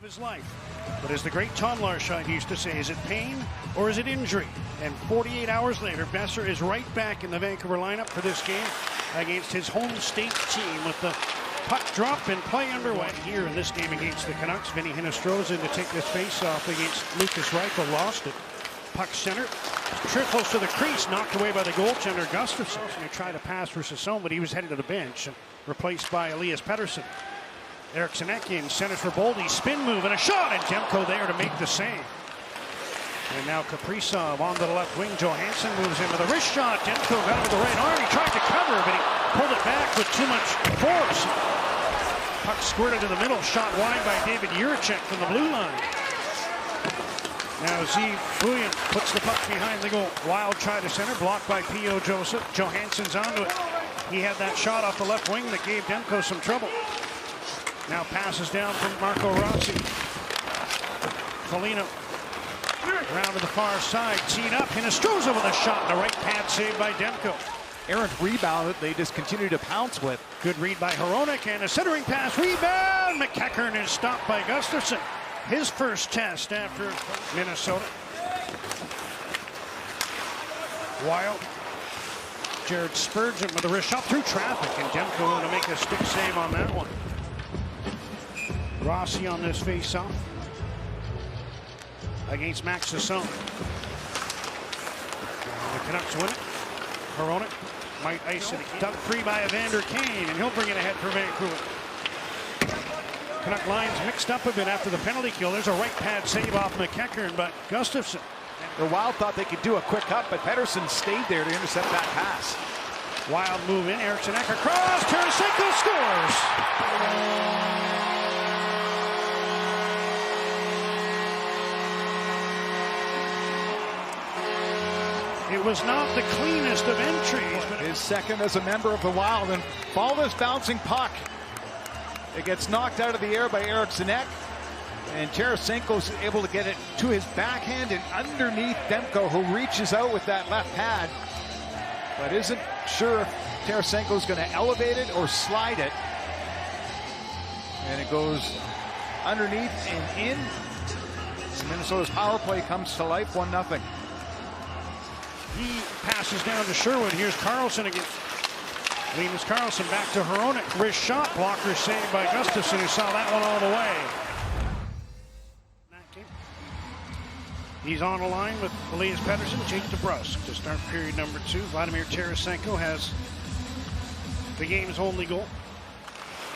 of his life. But as the great Tom Larscheid used to say, is it pain or is it injury? And 48 hours later, Besser is right back in the Vancouver lineup for this game against his home state team with the puck drop and play underway here in this game against the Canucks. Vinnie Hinostroza to take this face-off against Lucas Reichel, lost it. Puck center, trickles to the crease, knocked away by the goaltender Gustafsson. He tried to pass for Sasson, but he was headed to the bench and replaced by Elias Pettersson. Eriksson in, centers for Boldy, spin move and a shot, and Demko there to make the save. And now Kaprizov onto the left wing. Johansson moves in with a wrist shot. Demko got it with the right arm. He tried to cover, but he pulled it back with too much force. Puck squirted to the middle, shot wide by David Jiricek from the blue line. Now Buyan puts the puck behind the goal. Wild try to center, blocked by P.O. Joseph. Johansson's onto it. He had that shot off the left wing that gave Demko some trouble. Now passes down from Marco Rossi. Foligno around to the far side, teed up. Hinostroza with a shot and a right pad save by Demko. Errant rebound that they just continue to pounce with. Good read by Hronek and a centering pass. Rebound! McEachern is stopped by Gustafsson. His first test after Minnesota. Wild. Jared Spurgeon with a wrist shot through traffic, and Demko to make a stick save on that one. Rossi on this face-off against Max Sasson. The Canucks win it. Hronek might ice it. Dumped free by Evander Kane, and he'll bring it ahead for Vancouver. Canuck lines mixed up a bit after the penalty kill. There's a right pad save off McEachern, but Gustafsson. The Wild thought they could do a quick cut, but Pettersson stayed there to intercept that pass. Wild move in. Eriksson across. Tarasenko scores. It was not the cleanest of entries. But his second as a member of the Wild, and follow this bouncing puck. It gets knocked out of the air by Eriksson, and Tarasenko's able to get it to his backhand and underneath Demko, who reaches out with that left pad, but isn't sure if Tarasenko's going to elevate it or slide it. And it goes underneath and in. Minnesota's power play comes to life, 1-0. He passes down to Sherwood. Here's Carlson again. Linus Carlson back to Hronek. Wrist shot. Blocker saved by Gustafsson, who saw that one all the way. He's on a line with Elias Pettersson, Jake DeBrusk to start period number 2. Vladimir Tarasenko has the game's only goal.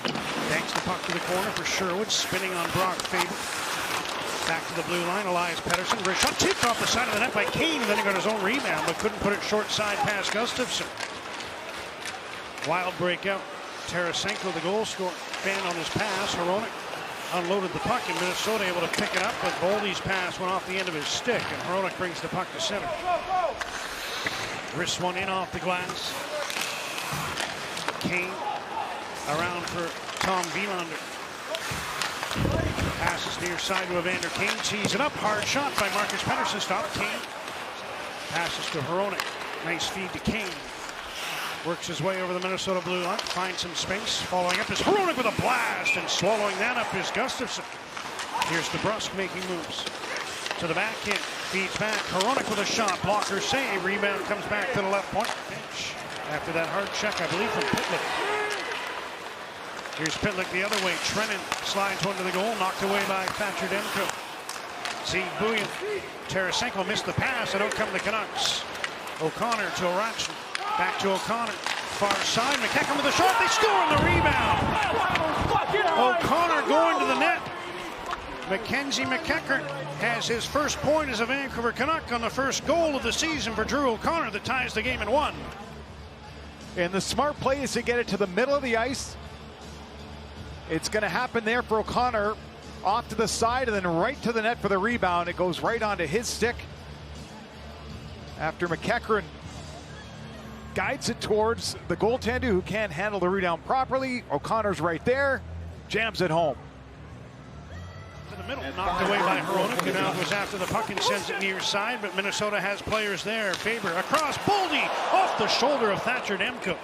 Banks the puck to the corner for Sherwood, spinning on Brock Faber. Back to the blue line, Elias Pettersson. Wrist shot tipped off the side of the net by Kane, and then he got his own rebound, but couldn't put it short side past Gustafsson. Wild breakout. Tarasenko, the goal scorer, fan on his pass. Hronek unloaded the puck, and Minnesota able to pick it up, but Boldy's pass went off the end of his stick, and Hronek brings the puck to center. Wrists one in off the glass. Kane around for Tom Wielander. Passes near side to Evander Kane, tees it up, hard shot by Marcus Pettersson, stopped Kane. Passes to Hronek, nice feed to Kane. Works his way over the Minnesota blue line, finds some space. Following up is Hronek with a blast, and swallowing that up is Gustafsson. Here's DeBrusk making moves. To the back end, feeds back. Hronek with a shot, blocker save. Rebound comes back to the left point. After that hard check, I believe, from Pitlick. Here's Pitlick the other way. Trennan slides one to the goal, knocked away by Thatcher Demko. See Buyan. Tarasenko missed the pass, and out come the Canucks. O'Connor to Eriksson. Back to O'Connor. Far side. McEachern with a shot. They score on the rebound. O'Connor going to the net. Mackenzie McEachern has his first point as a Vancouver Canuck on the first goal of the season for Drew O'Connor that ties the game at 1. And the smart play is to get it to the middle of the ice. It's going to happen there for O'Connor, off to the side and then right to the net for the rebound. It goes right onto his stick after McEachern guides it towards the goaltender, who can't handle the rebound properly. O'Connor's right there, jams it home. To the middle, knocked away by Hronek, who now goes after the puck and sends it near side, but Minnesota has players there. Faber across, Boldy off the shoulder of Thatcher Demko.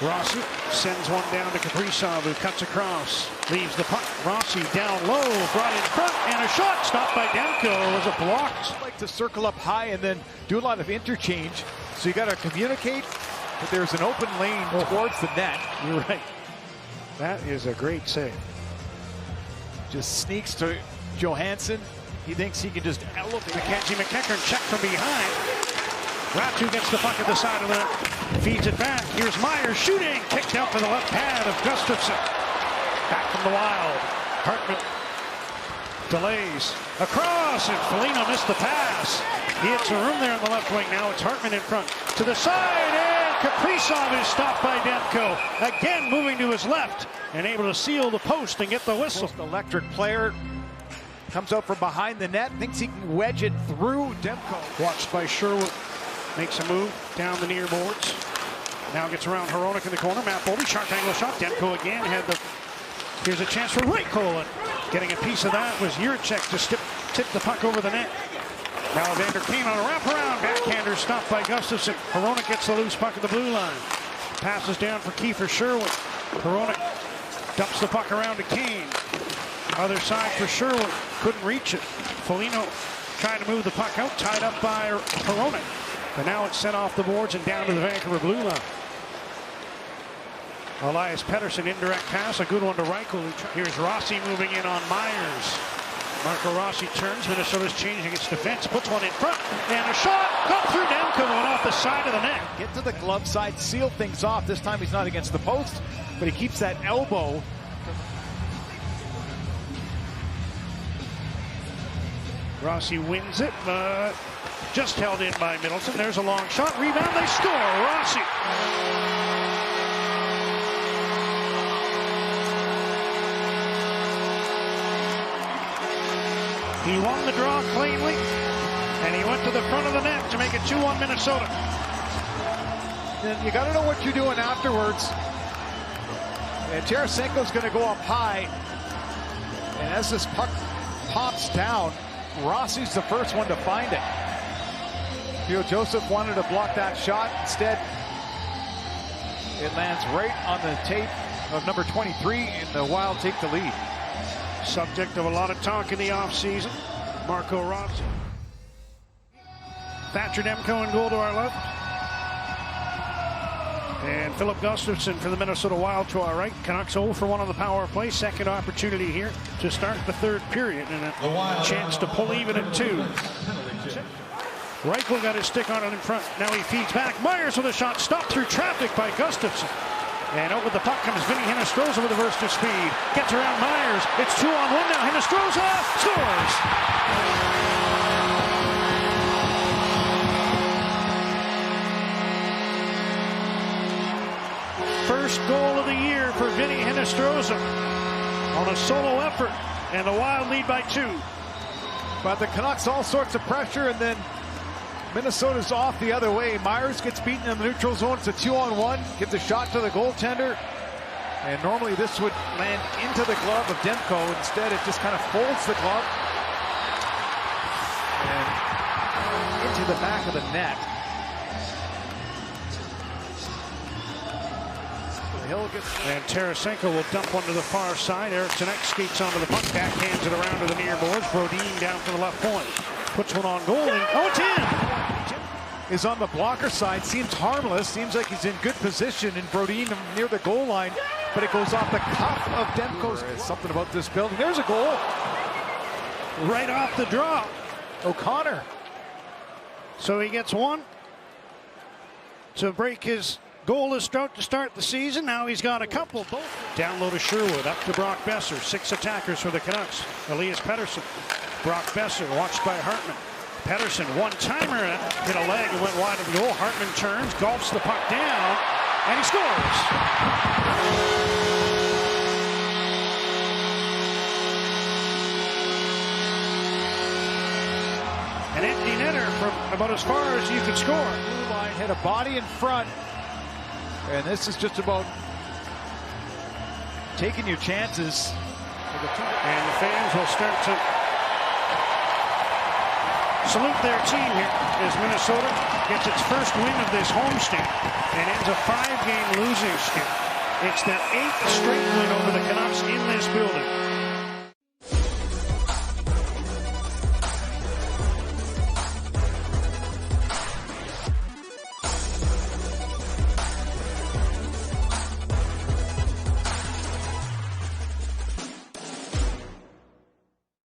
Rossi sends one down to Kaprizov, who cuts across, leaves the puck. Rossi down low, brought in front, and a shot stopped by Demko. Was it blocked? I like to circle up high and then do a lot of interchange. So you got to communicate that there's an open lane towards the net. You're right. That is a great save. Just sneaks to Johansson. He thinks he can just elevate. Mackenzie McEachern check from behind. Ratu gets the puck at the side of the net, feeds it back. Here's Myers shooting, kicked out to the left pad of Gustafsson. Back from the Wild. Hartman delays across, and Foligno missed the pass. He hits a room there in the left wing. Now it's Hartman in front to the side, and Kaprizov is stopped by Demko. Again moving to his left and able to seal the post and get the whistle. Most electric player comes out from behind the net, thinks he can wedge it through Demko. Watched by Sherwood. Makes a move down the near boards. Now gets around Hronek in the corner. Matt Boldy, sharp angle shot. Demko again had the. Here's a chance for Reichel. Getting a piece of that was Juracek to tip the puck over the net. Now Evander Kane on a wraparound. Backhander stopped by Gustafsson. Hronek gets the loose puck at the blue line. Passes down for Kiefer Sherwood. Hronek dumps the puck around to Kane. Other side for Sherwood. Couldn't reach it. Foligno trying to move the puck out. Tied up by Hronek. But now it's sent off the boards and down to the Vancouver blue line. Elias Pettersson, indirect pass, a good one to Reichel. Here's Rossi moving in on Myers. Marco Rossi turns, Minnesota's changing its defense, puts one in front, and a shot got through Demko, went off the side of the net. Get to the glove side, seal things off. This time he's not against the post, but he keeps that elbow. Rossi wins it, but just held in by Middleton. There's a long shot. Rebound. They score. Rossi. He won the draw cleanly, and he went to the front of the net to make it 2-1 Minnesota. And you got to know what you're doing afterwards. And Tarasenko's going to go up high. And as this puck pops down, Rossi's the first one to find it. Theo Joseph wanted to block that shot. Instead, it lands right on the tape of number 23, and the Wild take the lead. Subject of a lot of talk in the offseason, Marco Rossi. Thatcher Demko in goal to our left. And Philip Gustafsson for the Minnesota Wild to our right. Canucks 0 for 1 on the power play. Second opportunity here to start the third period, and a chance to pull even at 2. Reichel got his stick on it in front. Now he feeds back. Myers with a shot stopped through traffic by Gustafsson. And out with the puck comes Vinnie Hinostroza with a burst of speed. Gets around Myers. It's 2-on-1 now. Hinostroza scores! First goal of the year for Vinnie Hinostroza on a solo effort, and the Wild lead by 2. But the Canucks all sorts of pressure, and then Minnesota's off the other way. Myers gets beaten in the neutral zone. It's a 2-on-1. Gives a shot to the goaltender. And normally this would land into the glove of Demko. Instead, it just kind of folds the glove and into the back of the net. And Tarasenko will dump one to the far side. Eriksson skates onto the puck, backhands it around to the near boards. Brodin down to the left point. Puts one on goal, and it's in! Is on the blocker side, seems harmless, seems like he's in good position, and Brodin near the goal line, but it goes off the cuff of Demko's. There's something about this building. There's a goal. Right off the draw. O'Connor. So he gets one to break his goalless drought to start the season. Now he's got a couple. Both down low to Sherwood, up to Brock Besser. 6 attackers for the Canucks. Elias Pettersson. Brock Besser watched by Hartman. Pettersson, one-timer, hit a leg and went wide of the goal. Hartman turns, golfs the puck down, and he scores. An empty netter from about as far as you could score. Blue line hit a body in front, and this is just about taking your chances. And the fans will start to salute their team here as Minnesota gets its first win of this homestand and ends a 5-game losing streak. It's their 8th straight win over the Canucks in this